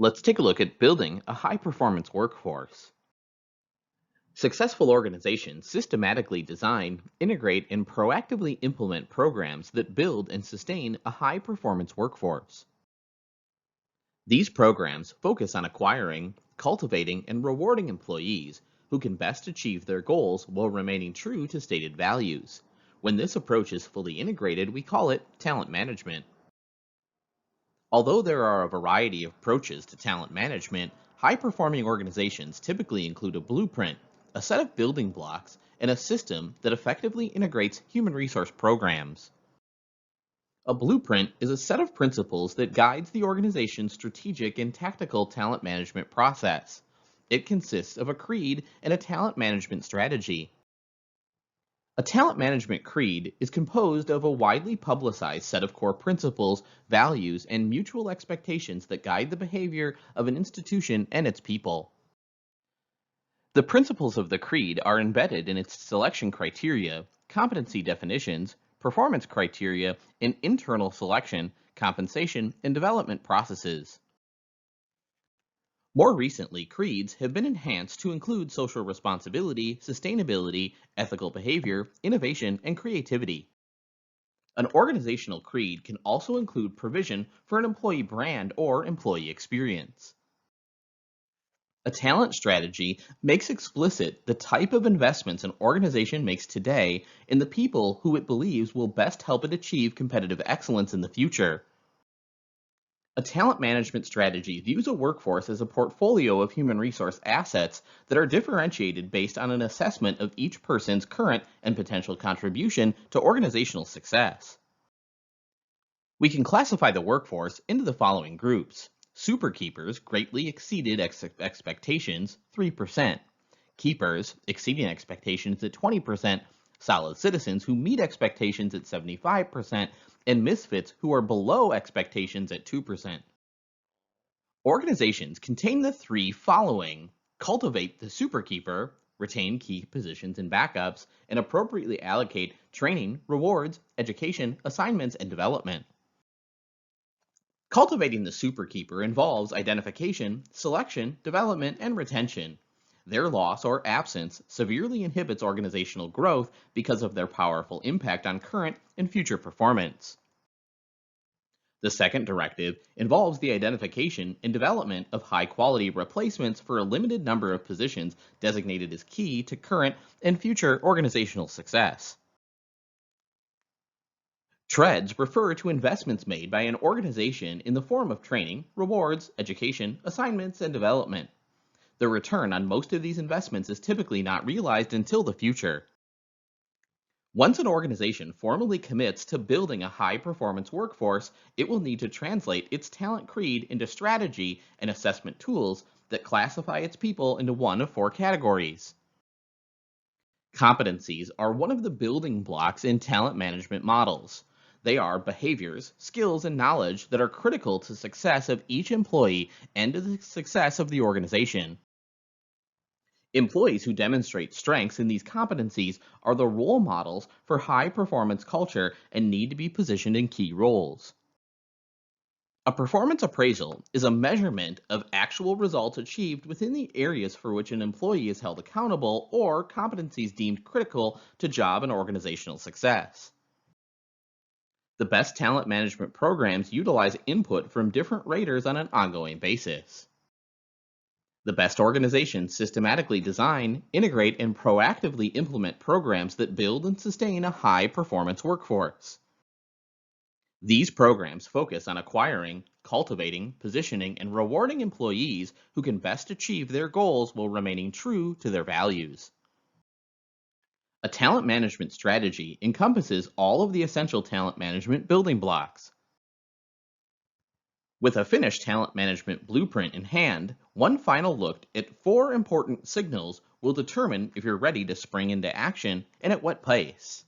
Let's take a look at building a high-performance workforce. Successful organizations systematically design, integrate, and proactively implement programs that build and sustain a high-performance workforce. These programs focus on acquiring, cultivating, and rewarding employees who can best achieve their goals while remaining true to stated values. When this approach is fully integrated, we call it talent management. Although there are a variety of approaches to talent management, high-performing organizations typically include a blueprint, a set of building blocks, and a system that effectively integrates human resource programs. A blueprint is a set of principles that guides the organization's strategic and tactical talent management process. It consists of a creed and a talent management strategy. A talent management creed is composed of a widely publicized set of core principles, values, and mutual expectations that guide the behavior of an institution and its people. The principles of the creed are embedded in its selection criteria, competency definitions, performance criteria, and internal selection, compensation, and development processes. More recently, creeds have been enhanced to include social responsibility, sustainability, ethical behavior, innovation, and creativity. An organizational creed can also include provision for an employee brand or employee experience. A talent strategy makes explicit the type of investments an organization makes today in the people who it believes will best help it achieve competitive excellence in the future. A talent management strategy views a workforce as a portfolio of human resource assets that are differentiated based on an assessment of each person's current and potential contribution to organizational success. We can classify the workforce into the following groups. Superkeepers greatly exceeded expectations, 3%. Keepers exceeding expectations at 20%. Solid citizens who meet expectations at 75%. And misfits who are below expectations at 2%. Organizations contain the three following: cultivate the superkeeper, retain key positions and backups, and appropriately allocate training, rewards, education, assignments, and development. Cultivating the superkeeper involves identification, selection, development, and retention. Their loss or absence severely inhibits organizational growth because of their powerful impact on current and future performance. The second directive involves the identification and development of high-quality replacements for a limited number of positions designated as key to current and future organizational success. TREADS refer to investments made by an organization in the form of training, rewards, education, assignments, and development. The return on most of these investments is typically not realized until the future. Once an organization formally commits to building a high-performance workforce, it will need to translate its talent creed into strategy and assessment tools that classify its people into one of four categories. Competencies are one of the building blocks in talent management models. They are behaviors, skills, and knowledge that are critical to the success of each employee and to the success of the organization. Employees who demonstrate strengths in these competencies are the role models for high-performance culture and need to be positioned in key roles. A performance appraisal is a measurement of actual results achieved within the areas for which an employee is held accountable or competencies deemed critical to job and organizational success. The best talent management programs utilize input from different raters on an ongoing basis. The best organizations systematically design, integrate, and proactively implement programs that build and sustain a high-performance workforce. These programs focus on acquiring, cultivating, positioning, and rewarding employees who can best achieve their goals while remaining true to their values. A talent management strategy encompasses all of the essential talent management building blocks. With a finished talent management blueprint in hand, one final look at 4 important signals will determine if you're ready to spring into action and at what pace.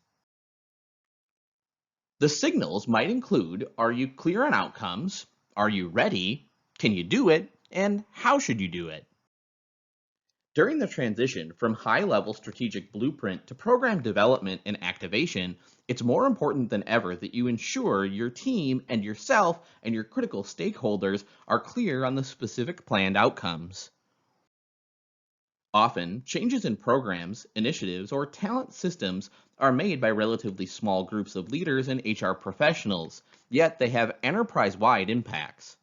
The signals might include: are you clear on outcomes? Are you ready? Can you do it? And how should you do it? During the transition from high-level strategic blueprint to program development and activation, it's more important than ever that you ensure your team and yourself and your critical stakeholders are clear on the specific planned outcomes. Often, changes in programs, initiatives, or talent systems are made by relatively small groups of leaders and HR professionals, yet they have enterprise-wide impacts.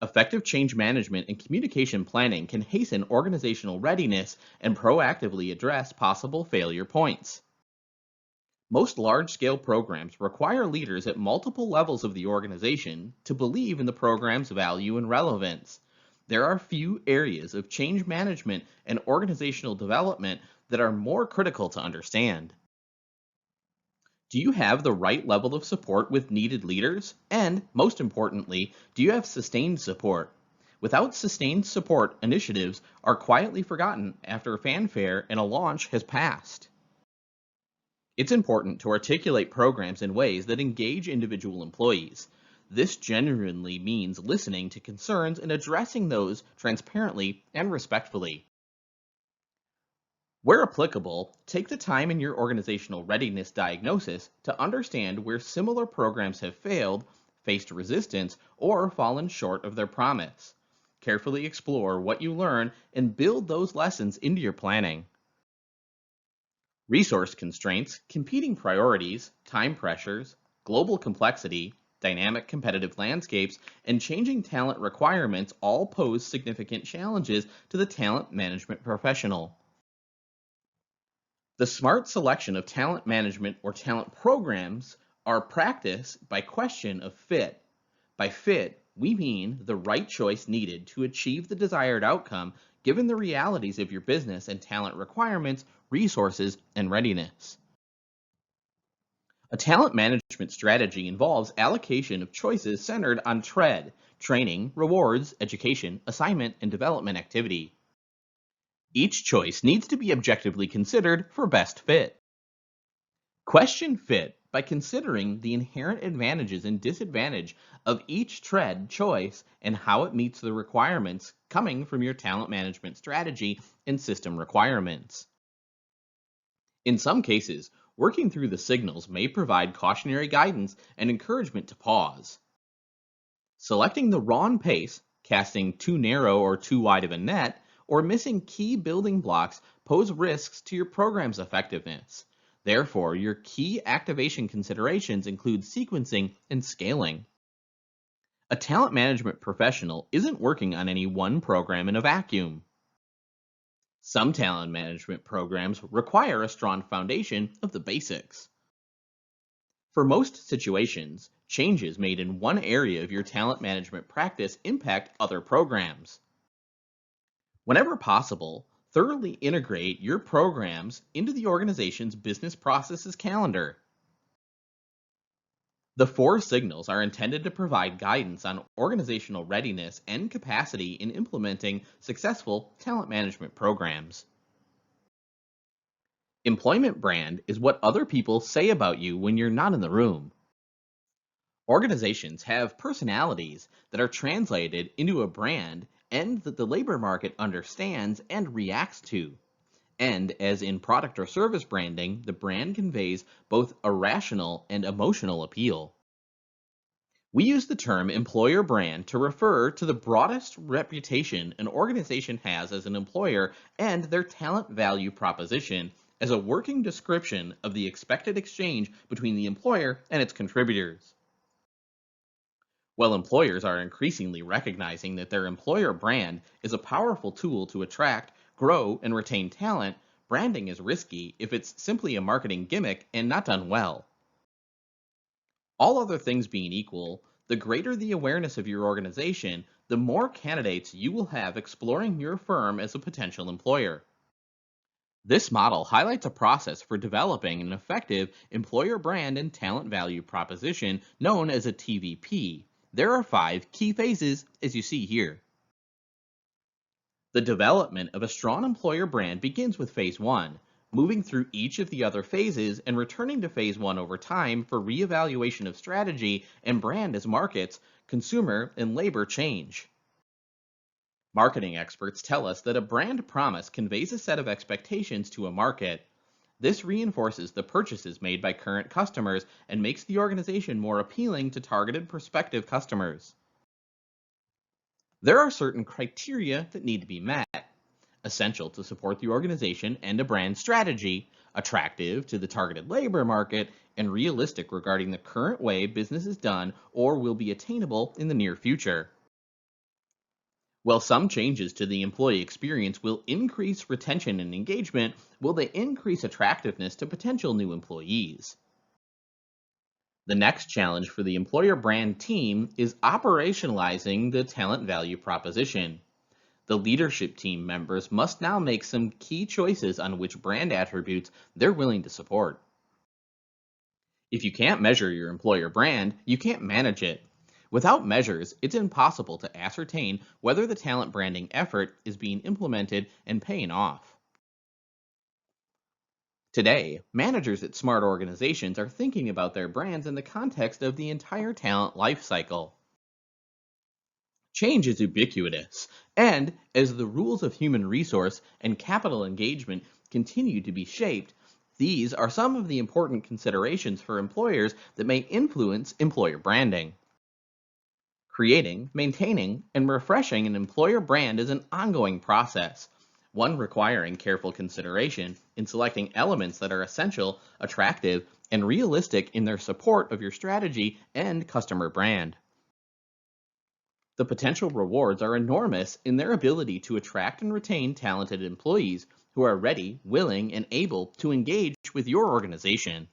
Effective change management and communication planning can hasten organizational readiness and proactively address possible failure points. Most large-scale programs require leaders at multiple levels of the organization to believe in the program's value and relevance. There are few areas of change management and organizational development that are more critical to understand. Do you have the right level of support with needed leaders? And, most importantly, do you have sustained support? Without sustained support, initiatives are quietly forgotten after a fanfare and a launch has passed. It's important to articulate programs in ways that engage individual employees. This genuinely means listening to concerns and addressing those transparently and respectfully. Where applicable, take the time in your organizational readiness diagnosis to understand where similar programs have failed, faced resistance, or fallen short of their promise. Carefully explore what you learn and build those lessons into your planning. Resource constraints, competing priorities, time pressures, global complexity, dynamic competitive landscapes, and changing talent requirements all pose significant challenges to the talent management professional. The smart selection of talent management or talent programs are practiced by question of fit. By fit, we mean the right choice needed to achieve the desired outcome given the realities of your business and talent requirements, resources, and readiness. A talent management strategy involves allocation of choices centered on TREAD, training, rewards, education, assignment, and development activity. Each choice needs to be objectively considered for best fit. Question fit by considering the inherent advantages and disadvantage of each TREAD choice and how it meets the requirements coming from your talent management strategy and system requirements. In some cases, working through the signals may provide cautionary guidance and encouragement to pause. Selecting the wrong pace, casting too narrow or too wide of a net, or missing key building blocks pose risks to your program's effectiveness. Therefore, your key activation considerations include sequencing and scaling. A talent management professional isn't working on any one program in a vacuum. Some talent management programs require a strong foundation of the basics. For most situations, changes made in one area of your talent management practice impact other programs. Whenever possible, thoroughly integrate your programs into the organization's business processes calendar. The four signals are intended to provide guidance on organizational readiness and capacity in implementing successful talent management programs. Employment brand is what other people say about you when you're not in the room. Organizations have personalities that are translated into a brand and that the labor market understands and reacts to. And as in product or service branding, the brand conveys both a rational and emotional appeal. We use the term employer brand to refer to the broadest reputation an organization has as an employer and their talent value proposition as a working description of the expected exchange between the employer and its contributors. While employers are increasingly recognizing that their employer brand is a powerful tool to attract, grow, and retain talent, branding is risky if it's simply a marketing gimmick and not done well. All other things being equal, the greater the awareness of your organization, the more candidates you will have exploring your firm as a potential employer. This model highlights a process for developing an effective employer brand and talent value proposition known as a TVP. There are 5 key phases, as you see here. The development of a strong employer brand begins with phase 1, moving through each of the other phases and returning to phase 1 over time for reevaluation of strategy and brand as markets, consumer, and labor change. Marketing experts tell us that a brand promise conveys a set of expectations to a market. This reinforces the purchases made by current customers and makes the organization more appealing to targeted prospective customers. There are certain criteria that need to be met, essential to support the organization and a brand strategy, attractive to the targeted labor market, and realistic regarding the current way business is done or will be attainable in the near future. While some changes to the employee experience will increase retention and engagement, will they increase attractiveness to potential new employees? The next challenge for the employer brand team is operationalizing the talent value proposition. The leadership team members must now make some key choices on which brand attributes they're willing to support. If you can't measure your employer brand, you can't manage it. Without measures, it's impossible to ascertain whether the talent branding effort is being implemented and paying off. Today, managers at smart organizations are thinking about their brands in the context of the entire talent lifecycle. Change is ubiquitous, and as the rules of human resource and capital engagement continue to be shaped, these are some of the important considerations for employers that may influence employer branding. Creating, maintaining, and refreshing an employer brand is an ongoing process, one requiring careful consideration in selecting elements that are essential, attractive, and realistic in their support of your strategy and customer brand. The potential rewards are enormous in their ability to attract and retain talented employees who are ready, willing, and able to engage with your organization.